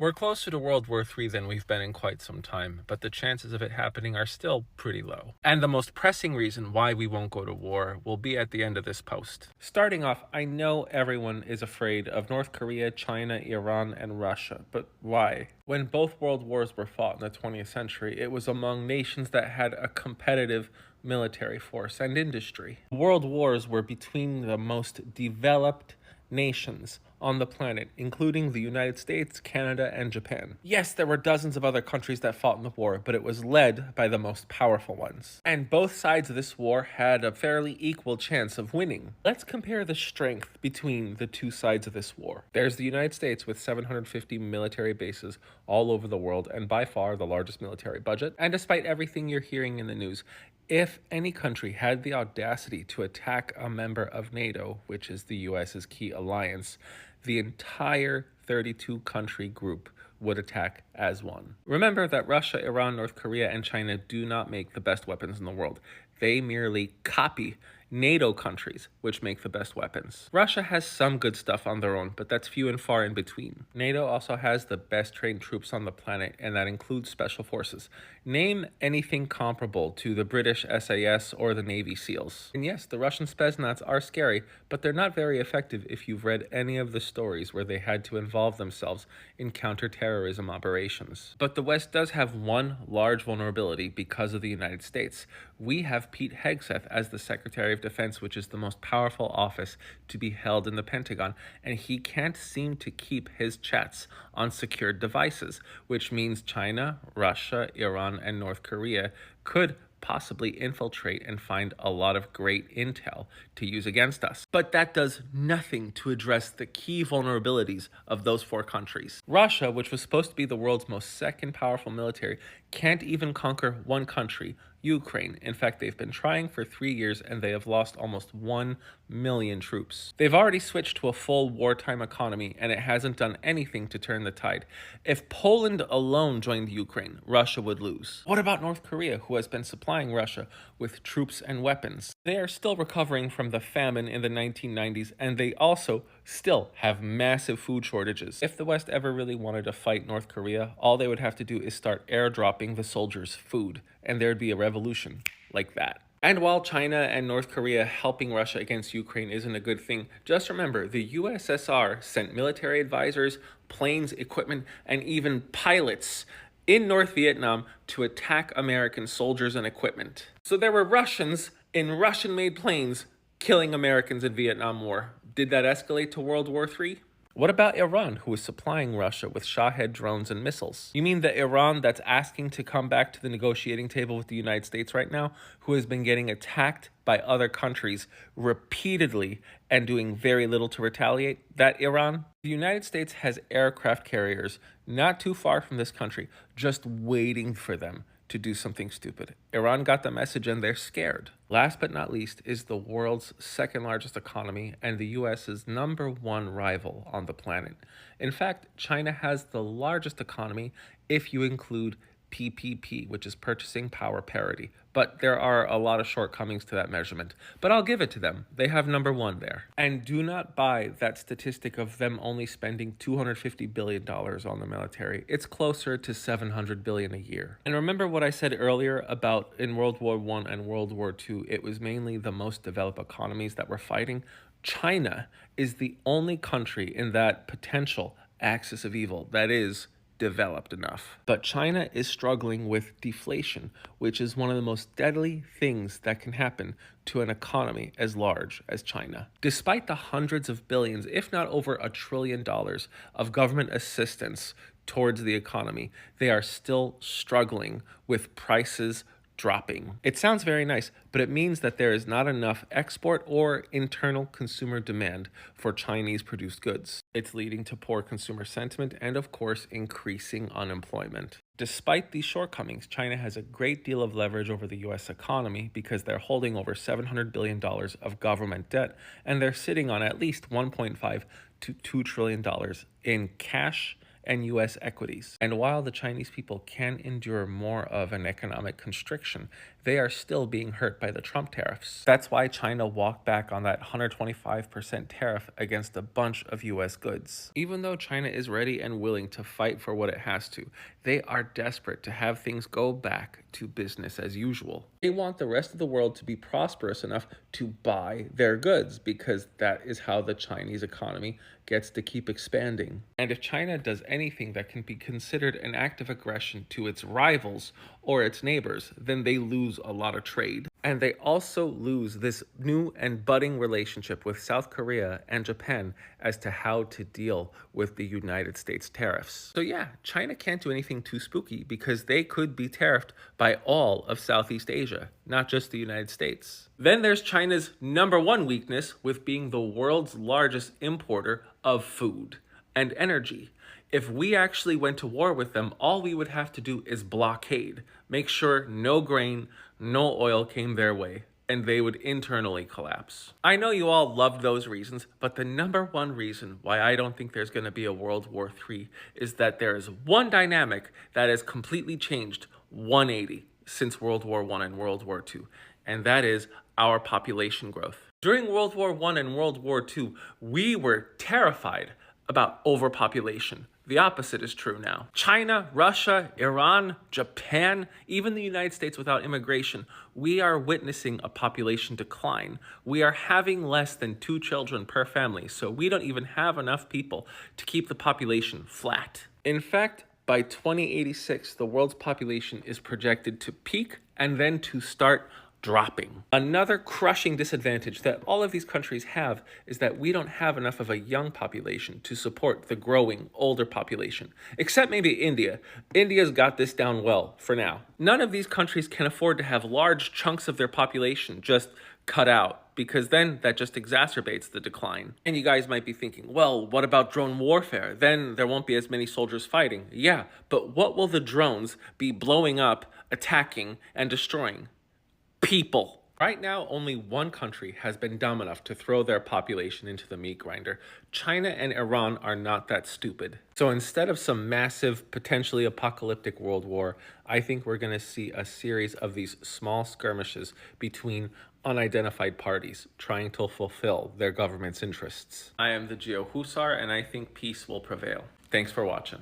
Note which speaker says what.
Speaker 1: We're closer to World War III than we've been in quite some time, but the chances of it happening are still pretty low. And the most pressing reason why we won't go to war will be at the end of this post. Starting off, I know everyone is afraid of North Korea, China, Iran, and Russia, but why? When both world wars were fought in the 20th century, it was among nations that had a competitive military force and industry. World wars were between the most developed nations on the planet, including the United States, Canada, and Japan. Yes, there were dozens of other countries that fought in the war, but it was led by the most powerful ones. And both sides of this war had a fairly equal chance of winning. Let's compare the strength between the two sides of this war. There's the United States with 750 military bases all over the world, and by far the largest military budget. And despite everything you're hearing in the news, if any country had the audacity to attack a member of NATO, which is the US's key alliance, the entire 32 country group would attack as one. Remember that Russia, Iran, North Korea, and China do not make the best weapons in the world. They merely copy NATO countries, which make the best weapons. Russia has some good stuff on their own, but that's few and far in between. NATO also has the best trained troops on the planet, and that includes special forces. Name anything comparable to the British SAS or the Navy SEALs. And yes, the Russian Spetsnaz are scary, but they're not very effective if you've read any of the stories where they had to involve themselves in counterterrorism operations. But the West does have one large vulnerability because of the United States. We have Pete Hegseth as the Secretary of Defense, which is the most powerful office to be held in the Pentagon, and he can't seem to keep his chats on secured devices, which means China, Russia, Iran, and North Korea could possibly infiltrate and find a lot of great intel to use against us. But that does nothing to address the key vulnerabilities of those four countries. Russia, which was supposed to be the world's most second powerful military, can't even conquer one country, Ukraine. In fact, they've been trying for 3 years and they have lost almost 1 million troops. They've already switched to a full wartime economy and it hasn't done anything to turn the tide. If Poland alone joined Ukraine, Russia would lose. What about North Korea, who has been supplying Russia with troops and weapons? They are still recovering from the famine in the 1990s and they also still have massive food shortages. If the West ever really wanted to fight North Korea, all they would have to do is start airdropping the soldiers food, and there'd be a revolution like that. And while China and North Korea helping Russia against Ukraine isn't a good thing, just remember the USSR sent military advisors, planes, equipment, and even pilots in North Vietnam to attack American soldiers and equipment. So there were Russians in Russian-made planes killing Americans in Vietnam War. Did that escalate to World War III? What about Iran, who is supplying Russia with Shahed drones and missiles? You mean the Iran that's asking to come back to the negotiating table with the United States right now, who has been getting attacked by other countries repeatedly and doing very little to retaliate? That Iran? The United States has aircraft carriers not too far from this country, just waiting for them to do something stupid. Iran got the message and they're scared. Last but not least is the world's second largest economy and the US's #1 rival on the planet. In fact, China has the largest economy if you include PPP, which is purchasing power parity. But there are a lot of shortcomings to that measurement. But I'll give it to them. They have #1 there. And do not buy that statistic of them only spending $250 billion on the military. It's closer to $700 billion a year. And remember what I said earlier about in World War I and World War II, it was mainly the most developed economies that were fighting. China is the only country in that potential axis of evil that is developed enough. But China is struggling with deflation, which is one of the most deadly things that can happen to an economy as large as China. Despite the hundreds of billions, if not over $1 trillion of government assistance towards the economy, they are still struggling with prices dropping. It sounds very nice, but it means that there is not enough export or internal consumer demand for Chinese produced goods. It's leading to poor consumer sentiment and, of course, increasing unemployment. Despite these shortcomings, China has a great deal of leverage over the US economy because they're holding over $700 billion of government debt and they're sitting on at least $1.5 to $2 trillion in cash and US equities. And while the Chinese people can endure more of an economic constriction, they are still being hurt by the Trump tariffs. That's why China walked back on that 125% tariff against a bunch of US goods. Even though China is ready and willing to fight for what it has to, they are desperate to have things go back to business as usual. They want the rest of the world to be prosperous enough to buy their goods, because that is how the Chinese economy gets to keep expanding. And if China does anything that can be considered an act of aggression to its rivals or its neighbors, then they lose a lot of trade. And they also lose this new and budding relationship with South Korea and Japan as to how to deal with the United States tariffs. So yeah, China can't do anything too spooky because they could be tariffed by all of Southeast Asia, not just the United States. Then there's China's #1 weakness with being the world's largest importer of food and energy. If we actually went to war with them, all we would have to do is blockade, make sure no grain, no oil came their way, and they would internally collapse. I know you all loved those reasons, but the #1 reason why I don't think there's going to be a World War III is that there is one dynamic that has completely changed 180 since World War I and World War II, and that is our population growth. During World War I and World War II, we were terrified about overpopulation. The opposite is true now. China, Russia, Iran, Japan, even the United States without immigration, we are witnessing a population decline. We are having less than 2 children per family, so we don't even have enough people to keep the population flat. In fact, by 2086, the world's population is projected to peak and then to start dropping. Another crushing disadvantage that all of these countries have is that we don't have enough of a young population to support the growing older population, except maybe India. India's got this down well for now. None of these countries can afford to have large chunks of their population just cut out, because then that just exacerbates the decline. And you guys might be thinking, well, what about drone warfare? Then there won't be as many soldiers fighting. Yeah, but what will the drones be blowing up, attacking, and destroying? People. Right now, only one country has been dumb enough to throw their population into the meat grinder. China and Iran are not that stupid. So instead of some massive, potentially apocalyptic world war, I think we're going to see a series of these small skirmishes between unidentified parties trying to fulfill their government's interests. I am the Geo Husar, and I think peace will prevail. Thanks for watching.